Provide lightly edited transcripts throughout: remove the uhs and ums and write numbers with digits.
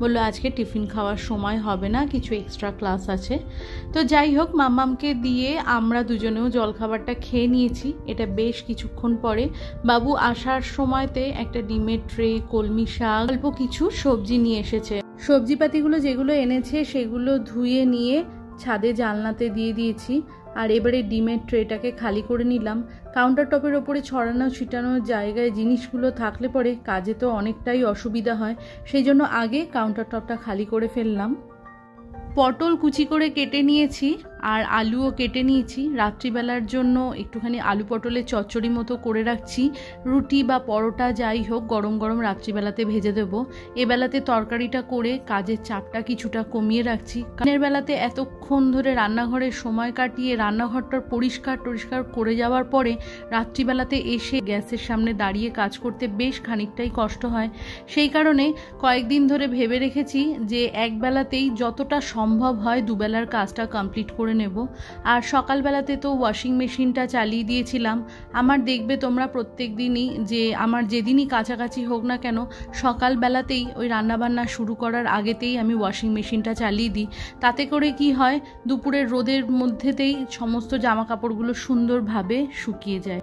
বললো আজকে টিফিন খাওয়ার সময় হবে না, কিছু এক্সট্রা ক্লাস আছে। তো যাই হোক, মাম্মামকে দিয়ে আমরা দুজনেও জলখাবারটা খেয়ে নিয়েছি। এটা বেশ কিছুক্ষণ পরে বাবু আসার সময়তে একটা ডিমের ট্রে, কলমি শাক, অল্প কিছু সবজি নিয়ে এসেছে। সবজিপাতিগুলো যেগুলো এনেছে সেগুলো ধুয়ে নিয়ে ছাদে জানলাতে দিয়ে দিয়েছি। আর এবারে ডিমের ট্রেটাকে খালি করে নিলাম। কাউন্টার টপের ওপরে ছড়ানো ছিটানো জায়গায় জিনিসগুলো থাকলে পরে কাজে তো অনেকটাই অসুবিধা হয়, সেই জন্য আগে কাউন্টার টপটা খালি করে ফেললাম। পটল কুচি করে কেটে নিয়েছি আর আলুও কেটে নিয়েছি। রাত্রিবেলার জন্য একটুখানি আলু পটলের চচ্চড়ি মতো করে রাখছি। রুটি বা পরোটা যাই হোক গরম গরম রাত্রিবেলাতে ভেজে দেবো। এবেলাতে তরকারিটা করে কাজের চাপটা কিছুটা কমিয়ে রাখছি। দিনের বেলাতে এতক্ষণ ধরে রান্নাঘরের সময় কাটিয়ে রান্নাঘরটার পরিষ্কার করে যাওয়ার পরে রাত্রিবেলাতে এসে গ্যাসের সামনে দাঁড়িয়ে কাজ করতে বেশ খানিকটাই কষ্ট হয়। সেই কারণে কয়েকদিন ধরে ভেবে রেখেছি যে একবেলাতেই যতটা সম্ভব হয় দুবেলার কাজটা কমপ্লিট করে নেব। আর সকালবেলাতে তো ওয়াশিং মেশিনটা চালিয়ে দিয়েছিলাম। আমার দেখবে তোমরা প্রত্যেক দিনই যে আমার যেদিনই কাছাকাছি হোক না কেন সকালবেলাতেই ওই রান্নাবান্না শুরু করার আগেতেই আমি ওয়াশিং মেশিনটা চালিয়ে দিই। তাতে করে কি হয়, দুপুরের রোদের মধ্যেতেই সমস্ত জামা কাপড়গুলো সুন্দরভাবে শুকিয়ে যায়।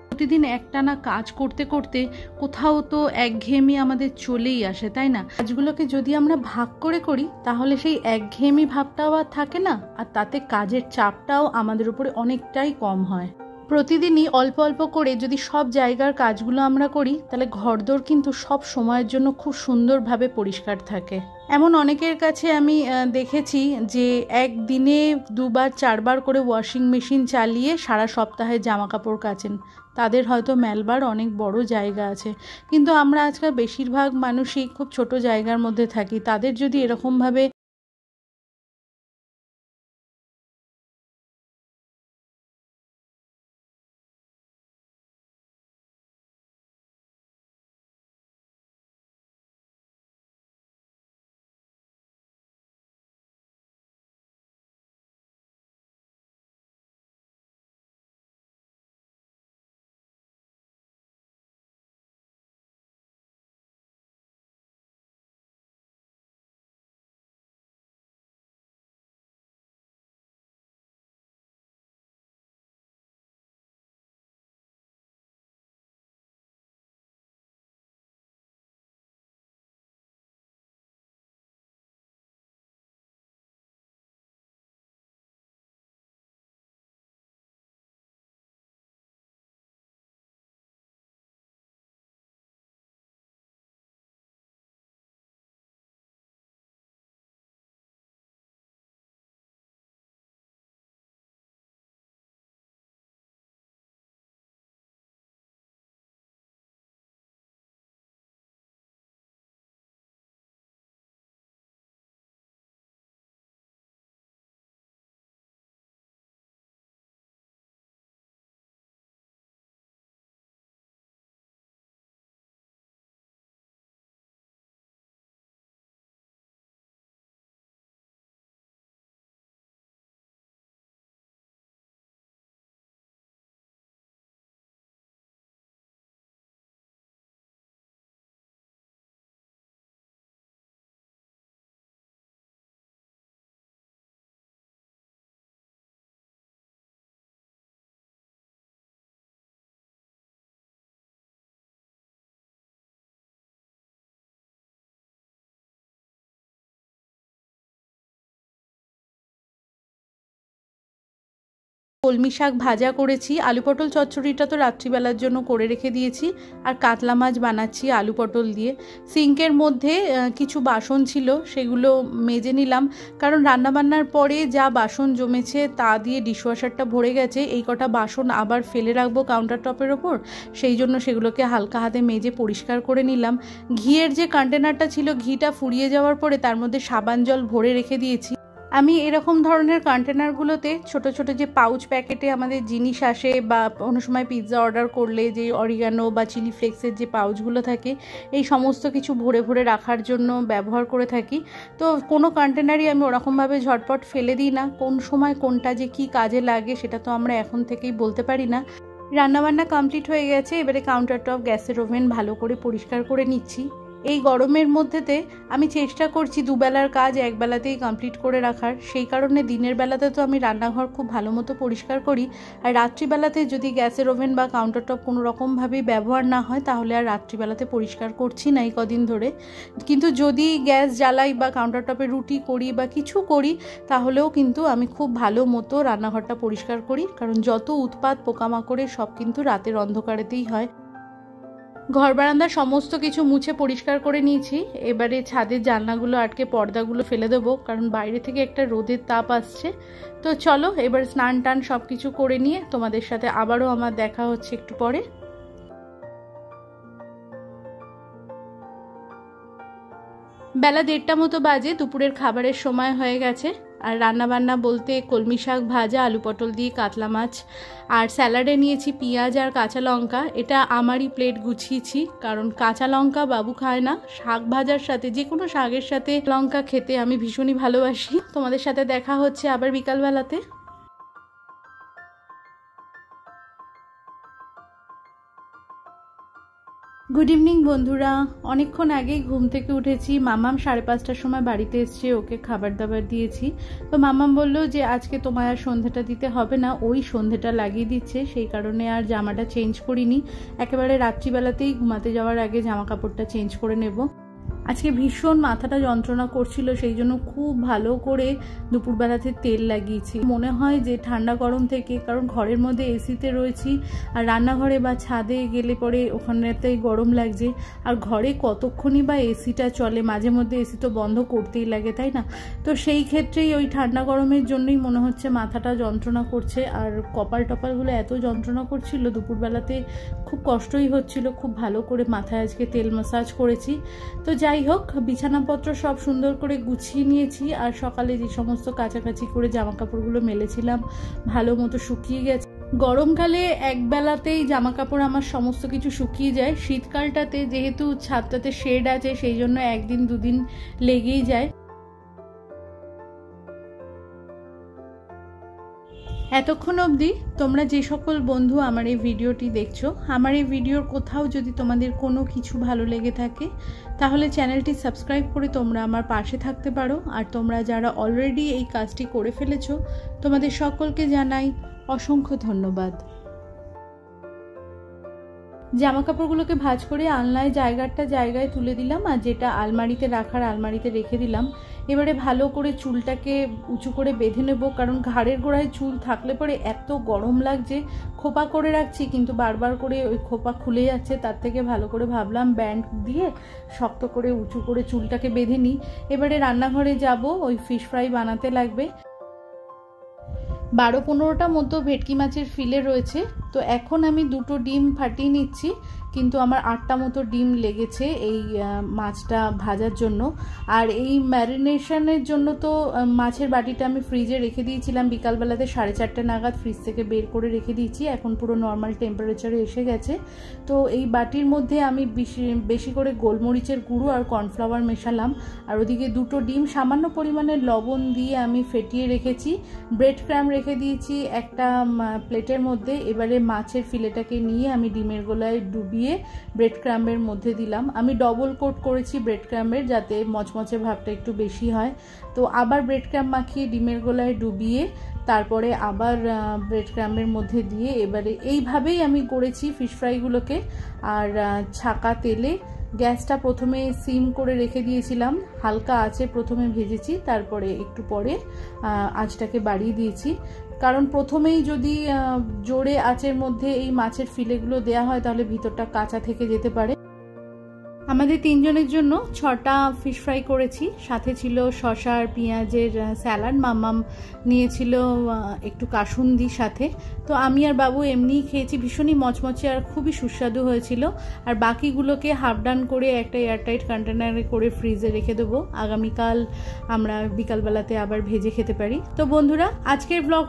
প্রতিদিন একটানা কাজ করতে করতে কোথাও তো একঘেয়েমি আমাদের চলেই আসে, তাই না? কাজগুলোকে যদি আমরা ভাগ করে করি তাহলে সেই একঘেয়েমি ভাবটাও আর থাকে না, আর তাতে কাজের চাপটাও আমাদের উপরে অনেকটাই কম হয়। প্রতিদিনই অল্প অল্প করে যদি সব জায়গার কাজগুলো আমরা করি তাহলে ঘরদোর কিন্তু সব সময়ের জন্য খুব সুন্দরভাবে পরিষ্কার থাকে। এমন অনেকের কাছে আমি দেখেছি যে একদিনে 2বার 4বার করে ওয়াশিং মেশিন চালিয়ে সারা সপ্তাহে জামা কাপড় কাচেন। তাদের হয়তো মেলবার অনেক বড় জায়গা আছে, কিন্তু আমরা আজকাল বেশিরভাগ মানুষই খুব ছোট জায়গার মধ্যে থাকি। তাদের যদি এরকমভাবে কলমি শাক ভাজা করেছি, আলু পটল চচ্চড়িটা তো রাত্রিবেলার জন্য করে রেখে দিয়েছি, আর কাতলা মাছ বানাচ্ছি আলু পটল দিয়ে। সিঙ্কের মধ্যে কিছু বাসন ছিল, সেগুলো মেজে নিলাম, কারণ রান্নাবান্নার পরে যা বাসন জমেছে তা দিয়ে ডিশওয়াশারটা ভরে গেছে। এই কটা বাসন আবার ফেলে রাখবো কাউন্টার টপের ওপর, সেই জন্য সেগুলোকে হালকা হাতে মেজে পরিষ্কার করে নিলাম। ঘিয়ের যে কন্টেনারটা ছিল, ঘিটা ফুরিয়ে যাওয়ার পরে তার মধ্যে সাবান জল ভরে রেখে দিয়েছি। আমি এরকম ধরনের কন্টেনারগুলোতে ছোট ছোট যে পাউচ প্যাকেটে আমাদের জিনিস আসে, বা কোনো সময় পিৎজা অর্ডার করলে যে অরিগানো বা চিলি ফ্লেক্সের যে পাউচগুলো থাকে, এই সমস্ত কিছু ভরে ভরে রাখার জন্য ব্যবহার করে থাকি। তো কোনো কন্টেনারই আমি ওরকমভাবে ঝটপট ফেলে দিই না। কোন সময় কোনটা যে কি কাজে লাগে সেটা তো আমরা এখন থেকেই বলতে পারি না। রান্নাবান্না কমপ্লিট হয়ে গেছে, এবারে কাউন্টার টপ, গ্যাসের ওভেন ভালো করে পরিষ্কার করে নিচ্ছি। এই গরমের মধ্যেতে আমি চেষ্টা করছি দুবেলার কাজ একবেলাতেই কমপ্লিট করে রাখার। সেই কারণে দিনের বেলাতে তো আমি রান্নাঘর খুব ভালো মতো পরিষ্কার করি, আর রাত্রিবেলাতে যদি গ্যাসের ওভেন বা কাউন্টার টপ কোনো রকমভাবেই ব্যবহার না হয় তাহলে আর রাত্রিবেলাতে পরিষ্কার করছি না এই কদিন ধরে। কিন্তু যদি গ্যাস জ্বালাই বা কাউন্টার টপে রুটি করি বা কিছু করি তাহলেও কিন্তু আমি খুব ভালো মতো রান্নাঘরটা পরিষ্কার করি, কারণ যত উৎপাত পোকামাকড়ের সব কিন্তু রাতের অন্ধকারেতেই হয়। ঘর বারান্দার সমস্ত কিছু মুছে পরিষ্কার করে নিয়েছি। এবারে ছাদের জানলাগুলো আটকে পর্দাগুলো ফেলে দেবো, কারণ বাইরে থেকে একটা রোদের তাপ আসছে। তো চলো এবার স্নান টান সব কিছু করে নিয়ে তোমাদের সাথে আবারও আমার দেখা হচ্ছে একটু পরে। বেলা 1:30 মতো বাজে, দুপুরের খাবারের সময় হয়ে গেছে। আর রান্নাবান্না বলতে কলমি শাক ভাজা, আলু পটল দিয়ে কাতলা মাছ, আর স্যালাডে নিয়েছি পেঁয়াজ আর কাঁচা লঙ্কা। এটা আমারই প্লেট গুছিয়েছি, কারণ কাঁচা লঙ্কা বাবু খায় না। শাক ভাজার সাথে যে কোনো শাকের সাথে লঙ্কা খেতে আমি ভীষণই ভালোবাসি। তোমাদের সাথে দেখা হচ্ছে আবার বিকালবেলাতে। গুড ইভিনিং বন্ধুরা। অনেকক্ষণ আগেই ঘুম থেকে উঠেছি। মামাম 5:30টার সময় বাড়িতে এসছে, ওকে খাবার দাবার দিয়েছি। তো মামাম বললো যে আজকে তোমার আর সন্ধ্যাটা দিতে হবে না, ওই সন্ধ্যাটা লাগিয়ে দিচ্ছে, সেই কারণে আর জামাটা চেঞ্জ করিনি। একেবারে রাত্রিবেলাতেই ঘুমাতে যাওয়ার আগে জামা কাপড়টা চেঞ্জ করে নেব। আজকে ভীষণ মাথাটা যন্ত্রণা করছিল, সেই জন্য খুব ভালো করে দুপুরবেলাতে তেল লাগিয়েছি। মনে হয় যে ঠান্ডা গরম থেকে, কারণ ঘরের মধ্যে এসিতে রয়েছি, আর রান্নাঘরে বা ছাদে গেলে পরে ওখানেতেই গরম লাগছে। আর ঘরে কতক্ষণই বা এসিটা চলে, মাঝে মধ্যে এসি তো বন্ধ করতেই লাগে, তাই না? তো সেই ক্ষেত্রেই ওই ঠান্ডা গরমের জন্যই মনে হচ্ছে মাথাটা যন্ত্রণা করছে। আর কপাল টপালগুলো এত যন্ত্রণা করছিল দুপুরবেলাতে, খুব কষ্টই হচ্ছিল। খুব ভালো করে মাথায় আজকে তেল ম্যাসাজ করেছি। তো যাই হোক, বিছানাপত্র সব সুন্দর করে গুছিয়ে নিয়েছি। আর সকালে যে সমস্ত কাছাকাছি করে জামা কাপড়গুলো মেলেছিলাম ভালো মতো শুকিয়ে গেছে। গরমকালে একবেলাতেই জামা কাপড় আমার সমস্ত কিছু শুকিয়ে যায়। শীতকালটাতে যেহেতু ছাদটাতে শেড আছে, সেই জন্য 1 2 দিন লেগেই যায়। এতক্ষণ অবধি তোমরা যে সকল বন্ধু আমার এই ভিডিওটি দেখছো, আমার এই ভিডিওর কোথাও যদি তোমাদের কোনো কিছু ভালো লেগে থাকে তাহলে চ্যানেলটি সাবস্ক্রাইব করে তোমরা আমার পাশে থাকতে পারো। আর তোমরা যারা অলরেডি এই কাজটি করে ফেলেছো তোমাদের সকলকে জানাই অসংখ্য ধন্যবাদ। জামা কাপড়গুলোকে ভাঁজ করে আলনায় জায়গায় তুলে দিলাম, আর যেটা আলমারিতে রাখার আলমারিতে রেখে দিলাম। এবারে ভালো করে চুলটাকে উঁচু করে বেঁধে নেব, কারণ ঘাড়ের গোড়ায় চুল থাকলে পরে এত গরম লাগছে। খোপা করে রাখছি কিন্তু বারবার করে ওই খোপা খুলে যাচ্ছে, তার থেকে ভালো করে ভাবলাম ব্যান্ড দিয়ে শক্ত করে উঁচু করে চুলটাকে বেঁধে নিই। এবারে রান্নাঘরে যাব, ওই ফিশ ফ্রাই বানাতে লাগবে। 12-15টা মতো ভেটকি মাছের ফিলে রয়েছে। তো এখন আমি 2টো ডিম ফাটিয়ে নিচ্ছি, কিন্তু আমার 8টা মতো ডিম লেগেছে এই মাছটা ভাজার জন্য। আর এই ম্যারিনেশনের জন্য তো মাছের বাটিটা আমি ফ্রিজে রেখে দিয়েছিলাম বিকালবেলাতে 4:30 নাগাদ, ফ্রিজ থেকে বের করে রেখে দিয়েছি। এখন পুরো নর্মাল টেম্পারেচারে এসে গেছে। তো এই বাটির মধ্যে আমি বেশি করে গোলমরিচের গুঁড়ো আর কর্নফ্লাওয়ার মেশালাম। আর ওদিকে 2টো ডিম সামান্য পরিমাণে লবণ দিয়ে আমি ফেটিয়ে রেখেছি। ব্রেড ক্রাম রেখে দিয়েছি একটা প্লেটের মধ্যে। এবারে মাছের ফিলেটাকে নিয়ে আমি ডিমের গোলায় ডুবিয়ে ব্রেড ক্রাম্বের মধ্যে দিলাম। আমি ডবল কোট করেছি ব্রেড ক্রাম্বের, যাতে মচমচে ভাবটা একটু বেশি হয়। তো আবার ব্রেড ক্রাম্ব মাখিয়ে ডিমের গোলায় ডুবিয়ে তারপরে আবার ব্রেড ক্রাম্বের মধ্যে দিয়ে এবারে এইভাবেই আমি করেছি ফিশ ফ্রাইগুলোকে। আর ছাকা তেলে গ্যাসটা প্রথমে সিম করে রেখে দিয়েছিলাম, হালকা আঁচে প্রথমে ভেজেছি, তারপরে একটু পরে আঁচটাকে বাড়িয়ে দিয়েছি। কারণ প্রথমেই যদি জোরে আঁচের মধ্যে এই মাছের ফিলেগুলো দেয়া হয় তাহলে ভিতরটা কাঁচা থেকে যেতে পারে। আমাদের 3 জনের জন্য 6টা ফিশ ফ্রাই করেছি, সাথে ছিল শসা আর পেঁয়াজের স্যালাড। মাম্মাম নিয়েছিল একটু কাসুন্দি সাথে। তো আমি আর বাবু এমনিই খেয়েছি, ভীষণই মচমচে আর খুবই সুস্বাদু হয়েছিল। আর বাকিগুলোকে হাফ ডান করে একটা এয়ারটাইট কন্টেনারে করে ফ্রিজে রেখে দেবো, আগামীকাল আমরা বিকালবেলাতে আবার ভেজে খেতে পারি। তো বন্ধুরা, আজকের ব্লগ